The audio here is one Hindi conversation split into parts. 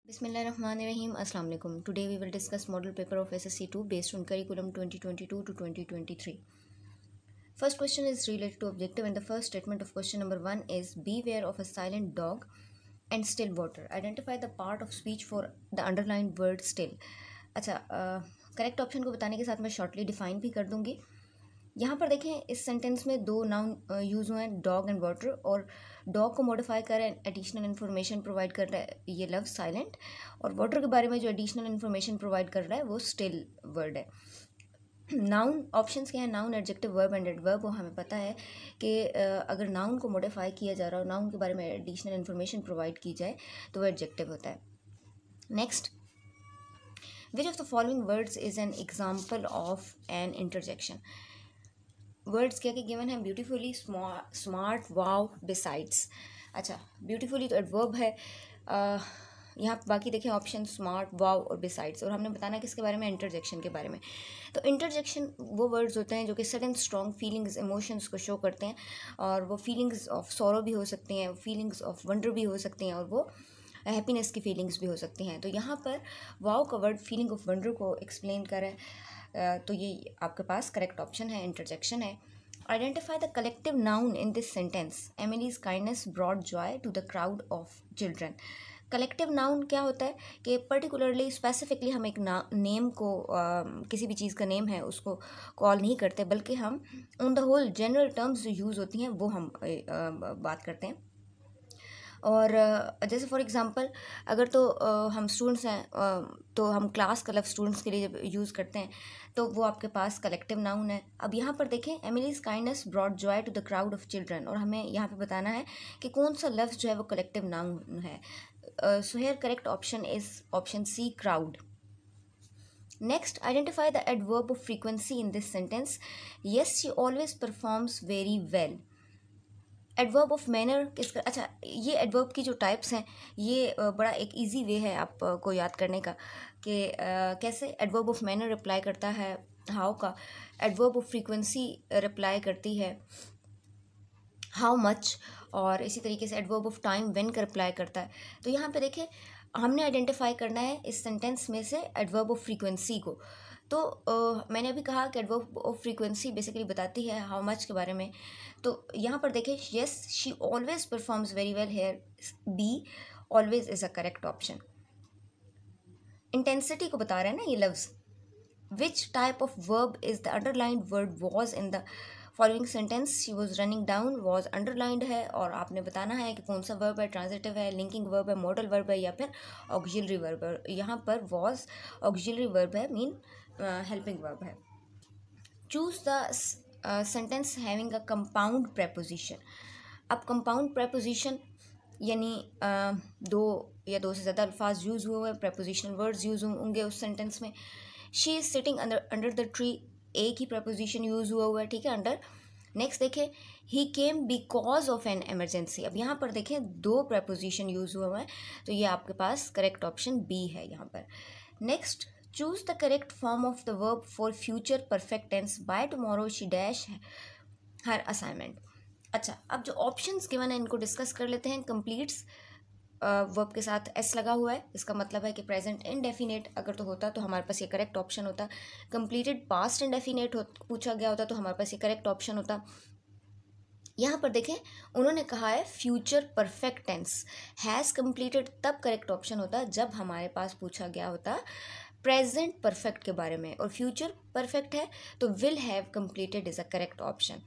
Bismillahirrahmanirrahim. Assalamu alaikum. Today we will discuss model paper of SSC2 based on curriculum 2022 to 2023. First question is related to objective and the first statement of question number 1 is beware of a silent dog and still water. Identify the part of speech for the underlined word still. अच्छा, करेक्ट ऑप्शन को बताने के साथ मैं शॉर्टली डिफाइन भी कर दूंगी. यहाँ पर देखें इस सेंटेंस में दो नाउन यूज़ हुए हैं, डॉग एंड वाटर, और डॉग को मॉडिफाई कर रहे हैं, एडिशनल इन्फॉर्मेशन प्रोवाइड कर रहा है ये लफ्ज़ साइलेंट, और वाटर के बारे में जो एडिशनल इन्फॉर्मेशन प्रोवाइड कर रहा है वो स्टिल वर्ड है. नाउन ऑप्शंस क्या है? Noun, adjective, verb and adverb. वो हमें पता है कि अगर नाउन को मॉडिफाई किया जा रहा हो, नाउन के बारे में एडिशनल इन्फॉर्मेशन प्रोवाइड की जाए तो वो एडजेक्टिव होता है. Next, which of the following words is an example of an interjection. Words क्या क्या गिवन है? Beautifully, smart, wow, besides. अच्छा, ब्यूटीफुली तो एडवर्ब है. यहाँ बाकी देखें ऑप्शन स्मार्ट, वाव और बिसाइड्स, और हमने बताना किसके बारे में? इंटरजेक्शन के बारे में. तो इंटरजेक्शन वो वर्ड्स होते हैं जो कि सडन स्ट्रॉन्ग फीलिंग्स, इमोशंस को शो करते हैं, और वो फीलिंग्स ऑफ सॉरो भी हो सकती हैं, फीलिंग्स ऑफ वंडर भी हो सकती हैं, और वो हैप्पीनेस की फीलिंग्स भी हो सकती हैं. तो यहाँ पर वाव का वर्ड फीलिंग ऑफ वंडर को एक्सप्लेन करे, तो ये आपके पास करेक्ट ऑप्शन है, इंटरजेक्शन है. Identify the collective noun in this sentence. Emily's kindness brought joy to the crowd of children. Collective noun क्या होता है कि पर्टिकुलरली स्पेसिफिकली हम एक नेम को किसी भी चीज़ का नेम है उसको कॉल नहीं करते, बल्कि हम on the whole general terms जो यूज़ होती हैं वो हम बात करते हैं. और जैसे फॉर एग्ज़ाम्पल अगर तो हम स्टूडेंट्स हैं तो हम क्लास का लफ्ज़ स्टूडेंट्स के लिए जब यूज़ करते हैं तो वो आपके पास कलेक्टिव नाउन है. अब यहाँ पर देखें, Emily's kindness brought joy to the crowd of children, और हमें यहाँ पे बताना है कि कौन सा लफ्ज़ जो है वो कलेक्टिव नाउन है. So here correct option is option C, crowd. Next, identify the adverb of frequency in this sentence. Yes she always performs very well. Adverb of manner किसका? अच्छा, ये एडवर्ब की जो टाइप्स हैं ये बड़ा एक इजी वे है आपको याद करने का कि कैसे एडवर्ब ऑफ मैनर रिप्लाई करता है हाउ का, एडवर्ब ऑफ फ्रीक्वेंसी रिप्लाई करती है हाउ मच, और इसी तरीके से एडवर्ब ऑफ टाइम व्हेन का रिप्लाई करता है. तो यहाँ पे देखिए हमने आइडेंटिफाई करना है इस सेंटेंस में से एडवर्ब ऑफ फ्रीक्वेंसी को. तो मैंने अभी कहा कि एडवर्ब ऑफ फ्रीक्वेंसी बेसिकली बताती है हाउ मच के बारे में. तो यहाँ पर देखें, yes she always performs very well, here B always is a correct option. Intensity को बता रहे हैं ना ये लफ्ज़. Which type of verb is the underlined word was in the following sentence. She was running down, was underlined है, और आपने बताना है कि कौन सा वर्ब है, ट्रांजिटिव है, लिंकिंग वर्ब है, मॉडल वर्ब है, या फिर ऑक्सिलरी वर्ब है. यहाँ पर वॉज ऑक्सिलरी वर्ब है, मीन हेल्पिंग वर्ब है. Choose the sentence having a compound preposition. अब कंपाउंड प्रेपोजिशन यानी दो या दो से ज़्यादा अल्फाज यूज़ हुए हैं, प्रेपोजिशनल वर्ड्स यूज़ होंगे उस सेंटेंस में. She is sitting under the tree, एक ही प्रेपोजिशन यूज़ हुआ है, ठीक है, अंडर. नेक्स्ट देखें, he came because of an emergency. अब यहाँ पर देखें दो प्रेपोजिशन यूज़ हुए हैं, तो ये आपके पास करेक्ट ऑप्शन बी है यहाँ पर. Next, choose the correct form of the verb for future perfect tense. By tomorrow she dash her assignment. अच्छा, अब जो ऑप्शंस गिवन है इनको डिस्कस कर लेते हैं. कंप्लीट्स वर्ब के साथ एस लगा हुआ है, इसका मतलब है कि प्रेजेंट इंडेफिनेट अगर तो होता तो हमारे पास ये करेक्ट ऑप्शन होता. कंप्लीटेड पास्ट इंडेफिनेट पूछा गया होता तो हमारे पास ये करेक्ट ऑप्शन होता. यहाँ पर देखें उन्होंने कहा है future perfect tense, has completed तब करेक्ट ऑप्शन होता जब हमारे पास पूछा गया होता प्रेजेंट परफेक्ट के बारे में, और फ्यूचर परफेक्ट है तो will have completed is a correct option.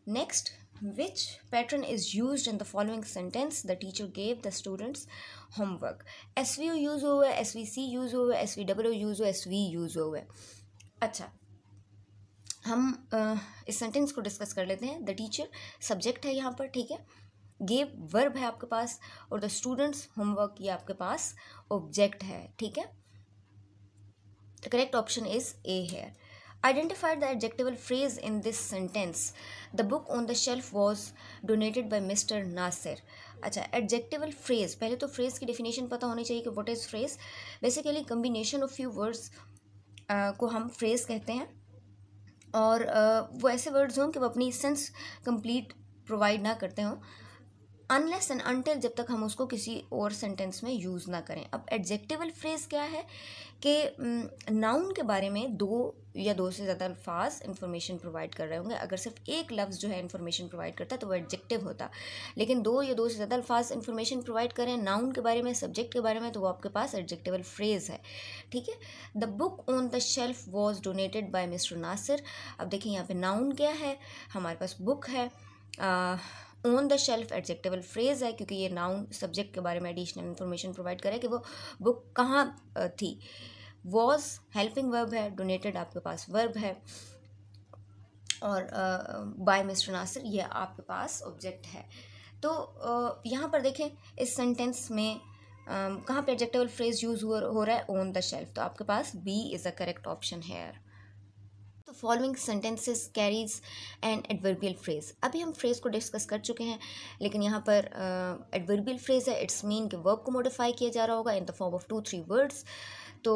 Next, which pattern is used in the following sentence. The teacher gave the students homework. SVO use हुआ है, SVC यूज़ हुआ है, SVW यूज़ हुआ है, SV यूज़ हुआ है. अच्छा, हम इस सेंटेंस को डिस्कस कर लेते हैं. द टीचर सब्जेक्ट है यहाँ पर, ठीक है, गेव वर्ब है आपके पास, और द स्टूडेंट्स होमवर्क ये आपके पास ऑब्जेक्ट है, ठीक है. The correct option is a है. Identify the adjectival phrase in this sentence. The book on the shelf was donated by Mr. Nasir. अच्छा, adjectival phrase, पहले तो phrase की definition पता होनी चाहिए कि what is phrase. Basically combination of few words को हम phrase कहते हैं, और वो ऐसे words हों कि वो अपनी सेंस complete provide ना करते हों. अनलेस एंड अनटिल, जब तक हम उसको किसी और सेंटेंस में यूज़ ना करें। अब एडजेक्टिवल फ्रेज क्या है कि नाउन के बारे में दो या दो से ज़्यादा अल्फाज इंफॉर्मेशन प्रोवाइड कर रहे होंगे। अगर सिर्फ एक लफ्ज़ जो है इंफॉर्मेशन प्रोवाइड करता है तो वो एडजेक्टिव होता, लेकिन दो या दो से ज़्यादा अल्फाज इंफॉर्मेशन प्रोवाइड करें नाउन के बारे में, सब्जेक्ट के बारे में, तो वो आपके पास एडजेक्टिवल फ्रेज है। ठीक है। The book on the shelf was donated by mister Nasir. अब देखिए यहाँ पे नाउन क्या है, हमारे पास बुक है, on the shelf adjectival phrase है क्योंकि ये नाउन सब्जेक्ट के बारे में एडिशनल इन्फॉर्मेशन प्रोवाइड करे कि वो बुक कहाँ थी। वॉज हेल्पिंग वर्ब है, डोनेटेड आपके पास वर्ब है, और बाय मिस्टर नासिर ये आपके पास ऑब्जेक्ट है। तो यहाँ पर देखें इस सेंटेंस में कहाँ पे एडजेक्टिवल फ्रेज यूज हो रहा है, ऑन द शेल्फ, तो आपके पास B is a correct option है। तो following sentences carries and adverbial phrase. अभी हम फ्रेज को डिस्कस कर चुके हैं, लेकिन यहाँ पर एडवर्बियल फ्रेज है, इट्स मीन कि वर्ब को मॉडिफाई किया जा रहा होगा in the form of 2-3 words. तो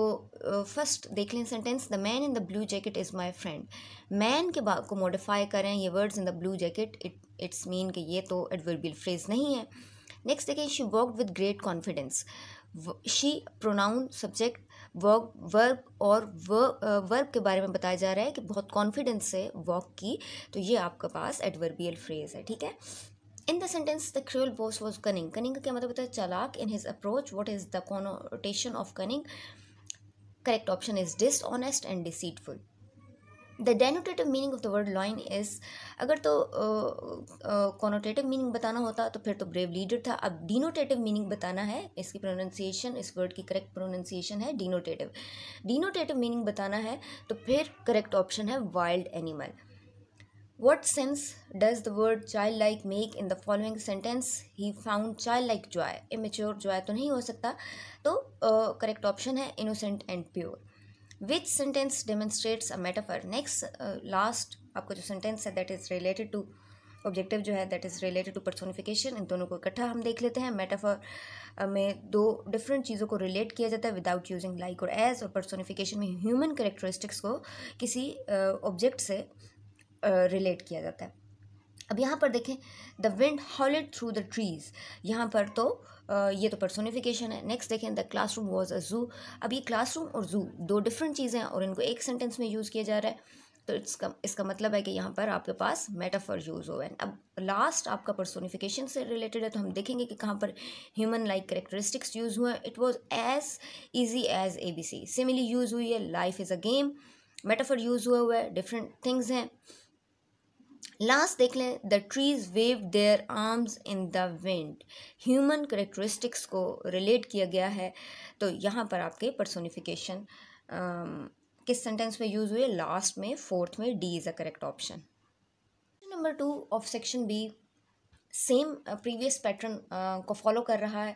फर्स्ट देख लें sentence, the man in the blue jacket is my friend. Man के बाद को मॉडिफाई करें ये words in the blue jacket, it's mean कि ये तो एडवर्बियल फ्रेज नहीं है। नेक्स्ट देखें, she walked with great confidence. She pronoun subject, verb और वर्ब के बारे में बताया जा रहा है कि बहुत कॉन्फिडेंस से वॉक की, तो ये आपके पास एडवर्बियल फ्रेज है। ठीक है। In the sentence the cruel boss was cunning. Cunning का क्या मतलब होता है, चालाक। In his approach, what is the connotation of cunning? Correct option is dishonest and deceitful. The denotative meaning of the word lion is, अगर तो कॉनोटेटिव मीनिंग बताना होता तो फिर तो ब्रेव लीडर था। अब डिनोटेटिव मीनिंग बताना है, इसकी प्रोनाउंसिएशन, इस वर्ड की करेक्ट प्रोनाउंसिएशन है डिनोटेटिव। डिनोटेटिव मीनिंग बताना है तो फिर करेक्ट ऑप्शन है wild animal. What sense does the word childlike make in the following sentence? He found childlike joy. Immature joy तो नहीं हो सकता, तो करेक्ट ऑप्शन है innocent and pure. Which sentence demonstrates a metaphor? Next last आपको जो sentence है that is related to objective जो है that is related to personification, इन दोनों को इकट्ठा हम देख लेते हैं। metaphor में दो डिफरेंट चीज़ों को रिलेट किया जाता है विदाउट यूजिंग लाइक और एज, और पर्सोनिफिकेशन में ह्यूमन कैरेक्टरिस्टिक्स को किसी ऑब्जेक्ट से रिलेट किया जाता है। अब यहाँ पर देखें, the wind howled through the trees, यहाँ पर तो ये तो पर्सोनिफिकेशन है। नेक्स्ट देखें, द क्लासरूम वॉज अ जू। अब ये क्लासरूम और जू दो डिफरेंट चीज़ें हैं और इनको एक सेंटेंस में यूज़ किया जा रहा है, तो इसका मतलब है कि यहाँ पर आपके पास मेटाफर यूज़ हुआ है। अब लास्ट आपका पर्सोनिफिकेशन से रिलेटेड है, तो हम देखेंगे कि कहाँ पर ह्यूमन लाइक कैरेक्टरिस्टिक्स यूज़ हुए हैं। It was as easy as ABC। Simile use हुई है, life is a game. Metaphor use हुआ है, डिफरेंट थिंग्स हैं। लास्ट देख लें, the trees wave their arms in the wind. Human characteristics को रिलेट किया गया है, तो यहाँ पर आपके पर्सोनिफिकेशन किस सेंटेंस में यूज़ हुई है, लास्ट में, फोर्थ में, D is a correct option. Number 2 of section B same previous pattern को फॉलो कर रहा है।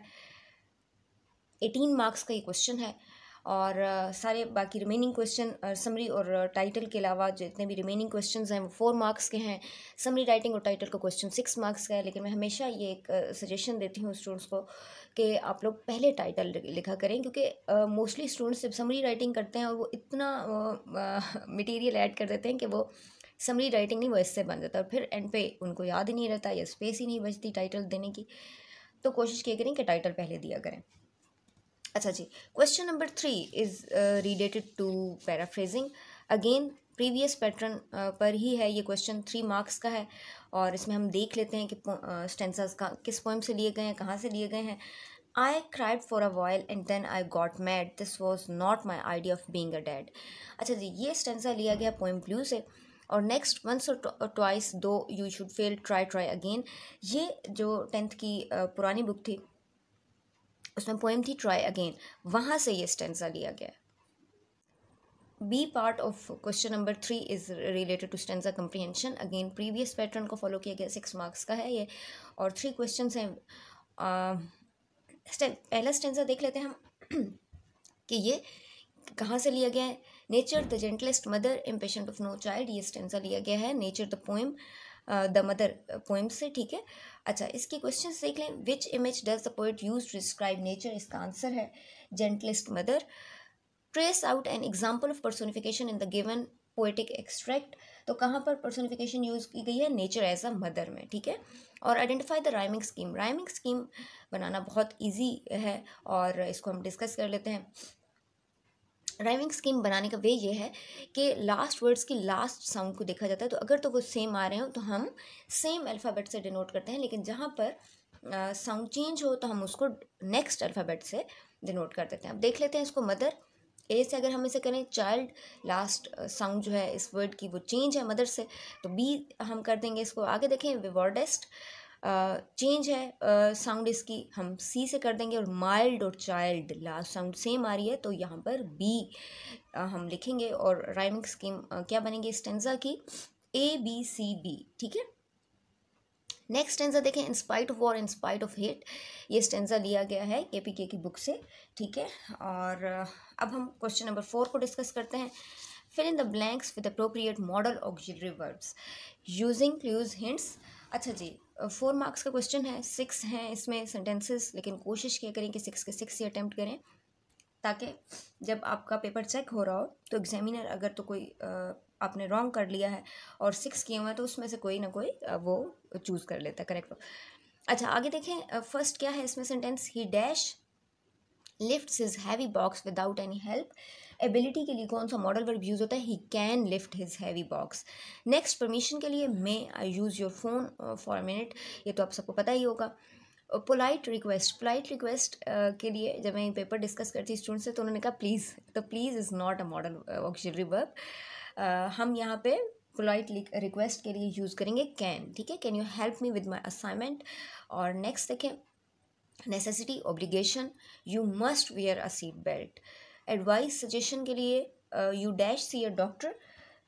18 मार्क्स का ये क्वेश्चन है, और सारे बाकी रिमेनिंग क्वेश्चन समरी और टाइटल के अलावा जितने भी रिमेनिंग क्वेश्चंस हैं वो 4 मार्क्स के हैं। समरी, राइटिंग और टाइटल का क्वेश्चन 6 मार्क्स का है, लेकिन मैं हमेशा ये एक सजेशन देती हूँ स्टूडेंट्स को कि आप लोग पहले टाइटल लिखा करें, क्योंकि मोस्टली स्टूडेंट्स जब समरी राइटिंग करते हैं और वो इतना मटेरियल ऐड कर देते हैं कि वो समरी राइटिंग नहीं, वो इससे बन जाता है, और फिर एंड पे उनको याद ही नहीं रहता या स्पेस ही नहीं बचती टाइटल देने की। तो कोशिश किया करें कि टाइटल पहले दिया करें। अच्छा जी, question number 3 is related to paraphrasing. Again previous pattern पर ही है ये क्वेश्चन, 3 मार्क्स का है, और इसमें हम देख लेते हैं कि स्टेंसास का किस पोएम से लिए गए हैं, कहाँ से लिए गए हैं। I cried for a while and then I got mad. This was not my idea of being a dad. अच्छा जी, ये स्टेंसा लिया गया पोएम ब्लू से। और नेक्स्ट, वंस और ट्वाइस दो you should fail try try again, ये जो 10th की पुरानी बुक थी उसमें पोएम थी ट्राई अगेन, वहाँ से ये स्टेंसा लिया गया। B part of question number 3 is related to stanza comprehension. Again previous pattern को फॉलो किया गया, 6 मार्क्स का है ये, और 3 क्वेश्चन हैं। पहला स्टेंसा देख लेते हैं हम कि ये कहाँ से लिया गया है। Nature the gentlest mother impatient of no child, ये स्टेंसा लिया गया है nature the poem the mother poem से। ठीक है। अच्छा, इसके क्वेश्चन देख लें। Which image does the poet use to describe nature, इसका आंसर है gentlest mother. Trace out an example of personification in the given poetic extract, तो कहाँ पर पर्सनिफिकेशन यूज़ की गई है, नेचर एज अ मदर में, ठीक है। और identify the rhyming scheme, rhyming scheme बनाना बहुत ईजी है और इसको हम डिस्कस कर लेते हैं। राइमिंग स्कीम बनाने का वे ये है कि लास्ट वर्ड्स की लास्ट साउंड को देखा जाता है, तो अगर तो वो सेम आ रहे हो तो हम सेम अल्फ़ाबेट से डिनोट करते हैं, लेकिन जहाँ पर साउंड चेंज हो तो हम उसको नेक्स्ट अल्फ़ाबेट से डिनोट कर देते हैं। अब देख लेते हैं इसको। मदर, ए से अगर हम इसे करें, चाइल्ड लास्ट साउंड जो है इस वर्ड की वो चेंज है मदर से, तो बी हम कर देंगे इसको। आगे देखें, विवॉर्डेस्ट चेंज है साउंड इसकी, हम सी से कर देंगे। और माइल्ड और चाइल्ड लास्ट साउंड सेम आ रही है, तो यहाँ पर बी हम लिखेंगे। और राइमिंग स्कीम क्या बनेगी स्टेंजा की, ए बी सी बी, ठीक है। नेक्स्ट स्टेंजा देखें, in spite of war in spite of hate, ये स्टेंजा लिया गया है KPK की बुक से, ठीक है। और अब हम क्वेश्चन नंबर 4 को डिस्कस करते हैं। Fill in the blanks with appropriate modal auxiliary verbs using clues hints. अच्छा जी, 4 मार्क्स का क्वेश्चन है, 6 हैं इसमें सेंटेंसेस, लेकिन कोशिश क्या करें कि 6 के 6 ही अटैम्प्ट करें, ताकि जब आपका पेपर चेक हो रहा हो तो एग्जामिनर अगर तो कोई आपने रॉन्ग कर लिया है और 6 किए हुए हैं तो उसमें से कोई ना कोई वो चूज़ कर लेता है करेक्ट। अच्छा आगे देखें, फर्स्ट क्या है इसमें sentence, he dash lifts his heavy box without any help. Ability के लिए कौन सा मॉडल वर्ब यूज़ होता है, he can lift his heavy box. Next, permission के लिए may I use your phone for a minute, ये तो आप सबको पता ही होगा। पोलाइट रिक्वेस्ट, पोलाइट रिक्वेस्ट के लिए जब मैं पेपर डिस्कस करती स्टूडेंट से तो उन्होंने कहा प्लीज़, तो please is not a model auxiliary verb. हम यहाँ पे पोलाइट रिक्वेस्ट के लिए यूज़ करेंगे कैन, ठीक है। Can you help me with my assignment. और नेक्स्ट देखें, necessity, obligation, you must wear a seat belt. Advice, suggestion के लिए you dash see a doctor,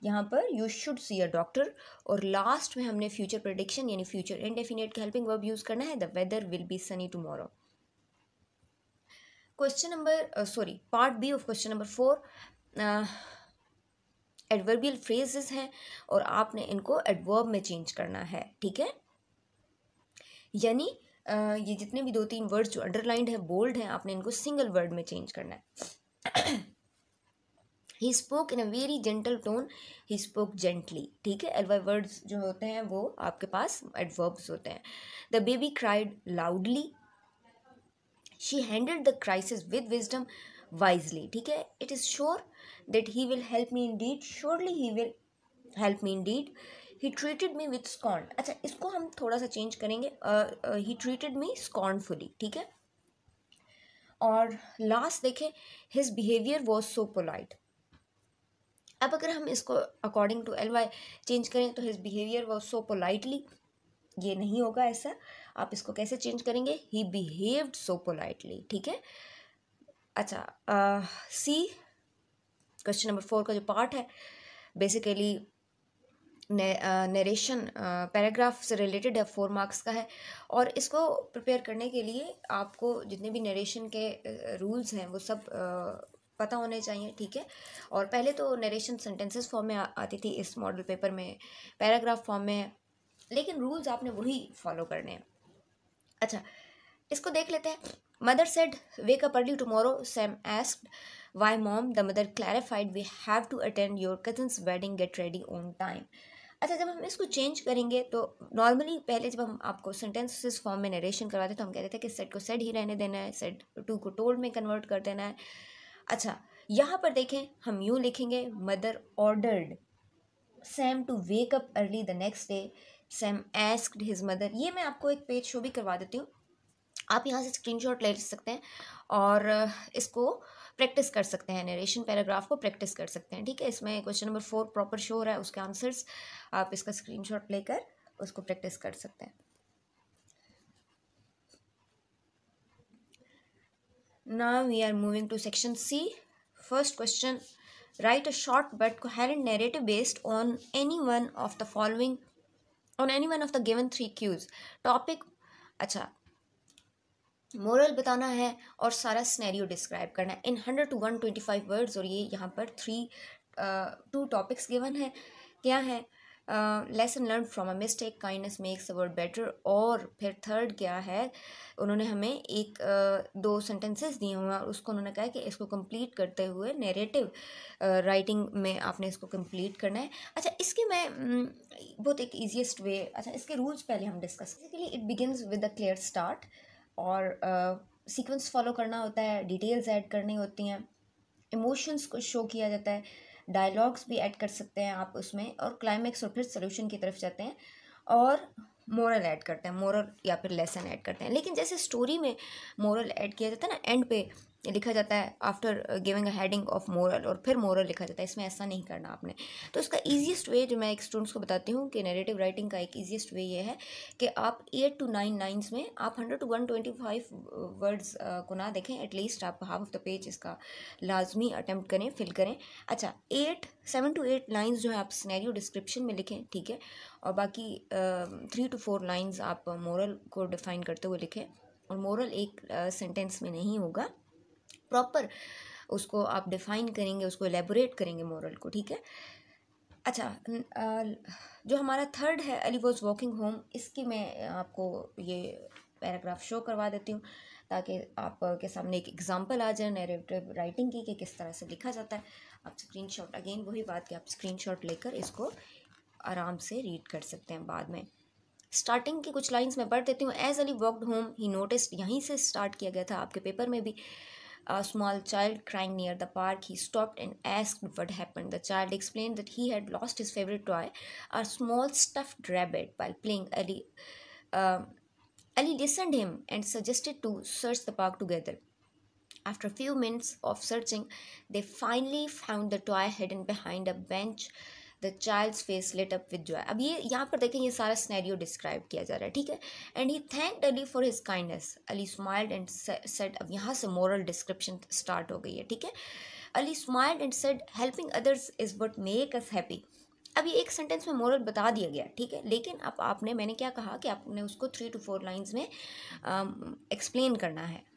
यहाँ पर you should see a doctor. और लास्ट में हमने फ्यूचर प्रेडिक्शन यानी फ्यूचर इंडेफिनिट का हेल्पिंग वर्ब यूज़ करना है, the weather will be sunny tomorrow. Question number part B of question number 4 adverbial phrases हैं और आपने इनको एडवर्ब में चेंज करना है, ठीक है। यानी ये जितने भी 2-3 वर्ड्स जो अंडरलाइंड है, बोल्ड हैं, आपने इनको सिंगल वर्ड में चेंज करना है। He spoke in a very gentle tone, he spoke gently, ठीक है। एलवाई वर्ड्स जो होते हैं वो आपके पास एडवर्ब्स होते हैं। The baby cried loudly, she handled the crisis with wisdom wisely, ठीक है। It is sure that he will help me Indeed, surely he will help me Indeed. He treated me with scorn, अच्छा इसको हम थोड़ा सा चेंज करेंगे, ही ट्रीटेड मी स्कॉर्नफुली, ठीक है। और लास्ट देखें, his behaviour was so polite. अब अगर हम इसको अकॉर्डिंग टू LY चेंज करें तो his behaviour was so politely, ये नहीं होगा ऐसा। आप इसको कैसे चेंज करेंगे, ही बिहेव्ड सो पोलाइटली, ठीक है। अच्छा सी क्वेश्चन नंबर 4 का जो पार्ट है बेसिकली नरेशन पैराग्राफ से रिलेटेड है, 4 मार्क्स का है। और इसको प्रिपेयर करने के लिए आपको जितने भी नरेशन के रूल्स हैं वो सब पता होने चाहिए, ठीक है। और पहले तो नरेशन सेंटेंसेस फॉर्म में आती थी, इस मॉडल पेपर में पैराग्राफ फॉर्म में है, लेकिन रूल्स आपने वही फॉलो करने हैं। अच्छा इसको देख लेते हैं। Mother said wake up early tomorrow, Sam asked why mom, the mother clarified we have to attend your cousin's wedding, get ready on time. अच्छा जब हम इसको चेंज करेंगे तो नॉर्मली पहले जब हम आपको सेंटेंसेस फॉर्म में नरेशन करवाते तो हम कहते थे कि सेड को सेड ही रहने देना है, सेड टू को टोल्ड में कन्वर्ट कर देना है। अच्छा यहाँ पर देखें हम यूँ लिखेंगे, mother ordered Sam to wake up early the next day, Sam asked his mother. ये मैं आपको एक पेज शो भी करवा देती हूँ, आप यहाँ से स्क्रीनशॉट ले सकते हैं और इसको प्रैक्टिस कर सकते हैं, नरेशन पैराग्राफ को प्रैक्टिस कर सकते हैं, ठीक है। इसमें क्वेश्चन नंबर 4 प्रॉपर शो हो रहा है, उसके आंसर्स आप इसका स्क्रीनशॉट लेकर उसको प्रैक्टिस कर सकते हैं। Now we are moving to section C। First question, write a short but coherent narrative based on any one of the following, on any one of the given 3 cues. Topic, अच्छा मोरल बताना है और सारा स्नैरियो डिस्क्राइब करना है इन 100 to 125 वर्ड्स। और ये यहाँ पर 2 टॉपिक्स गिवन है, क्या है, lesson learn from a mistake, kindness makes the world better. और फिर थर्ड क्या है, उन्होंने हमें एक दो सेंटेंसेस दिए हुए हैं और उसको उन्होंने कहा कि इसको कंप्लीट करते हुए नैरेटिव राइटिंग में आपने इसको कंप्लीट करना है। अच्छा, इसके मैं बहुत एक ईजीएस्ट वे, अच्छा इसके रूल्स पहले हम discuss. Basically it begins with a clear start, और सीक्वेंस फॉलो करना होता है, डिटेल्स ऐड करनी होती हैं, इमोशंस को शो किया जाता है, डायलॉग्स भी ऐड कर सकते हैं आप उसमें, और क्लाइमैक्स और फिर सोल्यूशन की तरफ जाते हैं, और मोरल ऐड करते हैं, मोरल या फिर लेसन ऐड करते हैं। लेकिन जैसे स्टोरी में मोरल ऐड किया जाता है ना, एंड पे लिखा जाता है after giving a heading of moral, और फिर मोरल लिखा जाता है, इसमें ऐसा नहीं करना आपने। तो इसका ईजीएस्ट वे जो मैं एक स्टूडेंट्स को बताती हूँ कि नैरेटिव राइटिंग का एक ईजीएस्ट वे ये है कि आप 8 to 9 लाइन्स में आप 100 to 125 वर्ड्स को ना देखें, एटलीस्ट आप हाफ ऑफ द पेज इसका लाजमी अटैम्प्ट करें, फिल करें। अच्छा, 7 to 8 लाइन्स जो है आप सिनेरियो डिस्क्रिप्शन में लिखें, ठीक है, और बाकी 3 to 4 लाइन्स आप मोरल को डिफाइन करते हुए लिखें। और मोरल एक सेंटेंस में नहीं होगा, प्रॉपर उसको आप डिफाइन करेंगे, उसको एलेबोरेट करेंगे मोरल को, ठीक है। अच्छा, जो हमारा थर्ड है, अली वॉज वॉकिंग होम, इसकी मैं आपको ये पैराग्राफ शो करवा देती हूँ ताकि आपके सामने एक एग्जांपल आ जाए नैरेटिव राइटिंग की कि किस तरह से लिखा जाता है। आप स्क्रीनशॉट, अगेन वही बात कि आप स्क्रीनशॉट लेकर इसको आराम से रीड कर सकते हैं बाद में। स्टार्टिंग की कुछ लाइंस मैं पढ़ देती हूँ। As Ali walked home he noticed, यहीं से स्टार्ट किया गया था आपके पेपर में भी। A small child crying near the park. He stopped and asked what happened. The child explained that he had lost his favorite toy, a small stuffed rabbit, while playing. Ali listened him and suggested to search the park together. After a few minutes of searching, they finally found the toy hidden behind a bench. The child's face lit up with joy. अब ये यहाँ पर देखें, ये सारा सिनेरियो डिस्क्राइब किया जा रहा है, ठीक है। And he thanked Ali for his kindness. Ali smiled and said, अब यहाँ से मोरल डिस्क्रिप्शन स्टार्ट हो गई है, ठीक है। Ali smiled and said, helping others is what make us happy. अब ये एक सेंटेंस में मोरल बता दिया गया, ठीक है, लेकिन अब आपने, मैंने क्या कहा कि आपने उसको 3 to 4 लाइन्स में एक्सप्लेन करना है।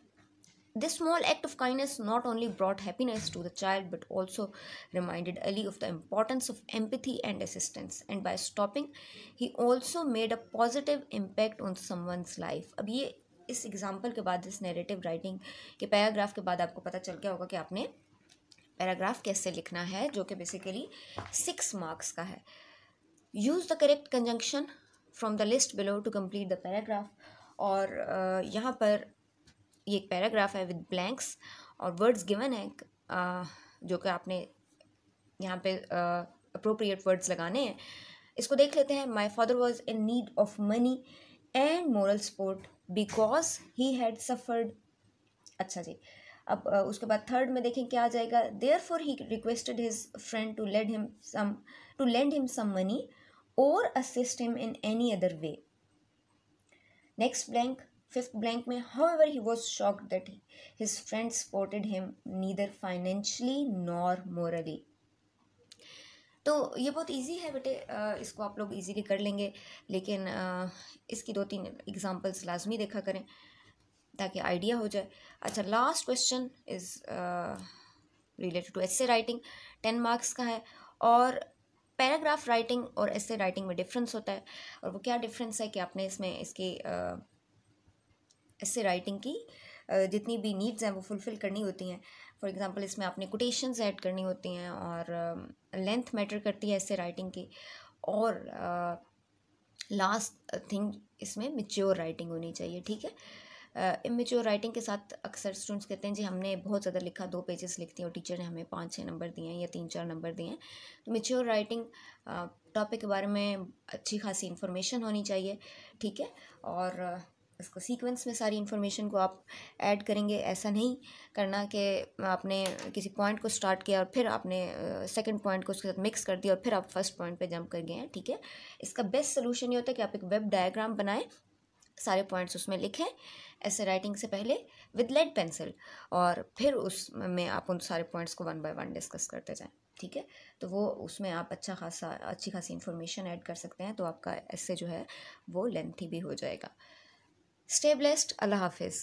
This small act of kindness not only brought happiness to the child but also reminded Ali of the importance of empathy and assistance. And by stopping, he also made a positive impact on someone's life. अब ये इस एग्जाम्पल के बाद, इस नैरेटिव राइटिंग के पैराग्राफ के बाद आपको पता चल गया होगा कि आपने पैराग्राफ कैसे लिखना है, जो कि बेसिकली 6 मार्क्स का है। Use the correct conjunction from the list below to complete the paragraph. और यहाँ पर ये एक पैराग्राफ है विद ब्लैंक्स और वर्ड्स गिवन है, जो कि आपने यहाँ पे अप्रोप्रिएट वर्ड्स लगाने हैं। इसको देख लेते हैं। My father was in need of money and moral support because he had suffered. अच्छा जी, अब उसके बाद थर्ड में देखें क्या आ जाएगा। Therefore he requested his friend to lend him some money और assist him in any other way. Next blank, fifth blank में, however he was shocked that his friend supported him neither financially nor morally। तो ये बहुत इजी है बेटे, इसको आप लोग इजीली कर लेंगे, लेकिन इसकी 2-3 एग्जांपल्स लाजमी देखा करें ताकि आइडिया हो जाए। अच्छा, last question is related to essay writing, 10 marks का है। और पैराग्राफ राइटिंग और एसे राइटिंग में डिफरेंस होता है, और वो क्या डिफरेंस है कि आपने इसमें इसकी एसे राइटिंग की जितनी भी नीड्स हैं वो फुलफ़िल करनी होती हैं। फॉर एग्जांपल, इसमें आपने कोटेशंस ऐड करनी होती हैं, और लेंथ मैटर करती है एसे राइटिंग की। और लास्ट थिंग, इसमें मैच्योर राइटिंग होनी चाहिए, ठीक है। इमेच्योर राइटिंग के साथ अक्सर स्टूडेंट्स कहते हैं जी हमने बहुत ज़्यादा लिखा, 2 पेजेस लिखती हैं और टीचर ने हमें 5-6 नंबर दिए हैं या 3-4 नंबर दिए हैं। तो मैच्योर राइटिंग टॉपिक के बारे में अच्छी खासी इन्फॉर्मेशन होनी चाहिए, ठीक है। और इसको सीक्वेंस में सारी इन्फॉर्मेशन को आप ऐड करेंगे। ऐसा नहीं करना कि आपने किसी पॉइंट को स्टार्ट किया और फिर आपने सेकंड पॉइंट को उसके साथ मिक्स कर दिया और फिर आप फर्स्ट पॉइंट पे जंप कर गए हैं, ठीक है। इसका बेस्ट सोल्यूशन ये होता है कि आप एक वेब डायग्राम बनाएं, सारे पॉइंट्स उसमें लिखें ऐसे राइटिंग से पहले विद लेड पेंसिल, और फिर उसमें आप उन सारे पॉइंट्स को 1 by 1 डिस्कस करते जाएं, ठीक है। तो वो उसमें आप अच्छी खासी इन्फॉर्मेशन ऐड कर सकते हैं, तो आपका ऐसे जो है वो लेंथी भी हो जाएगा। स्टे ब्लेस्ड, अल्लाह हाफिज़।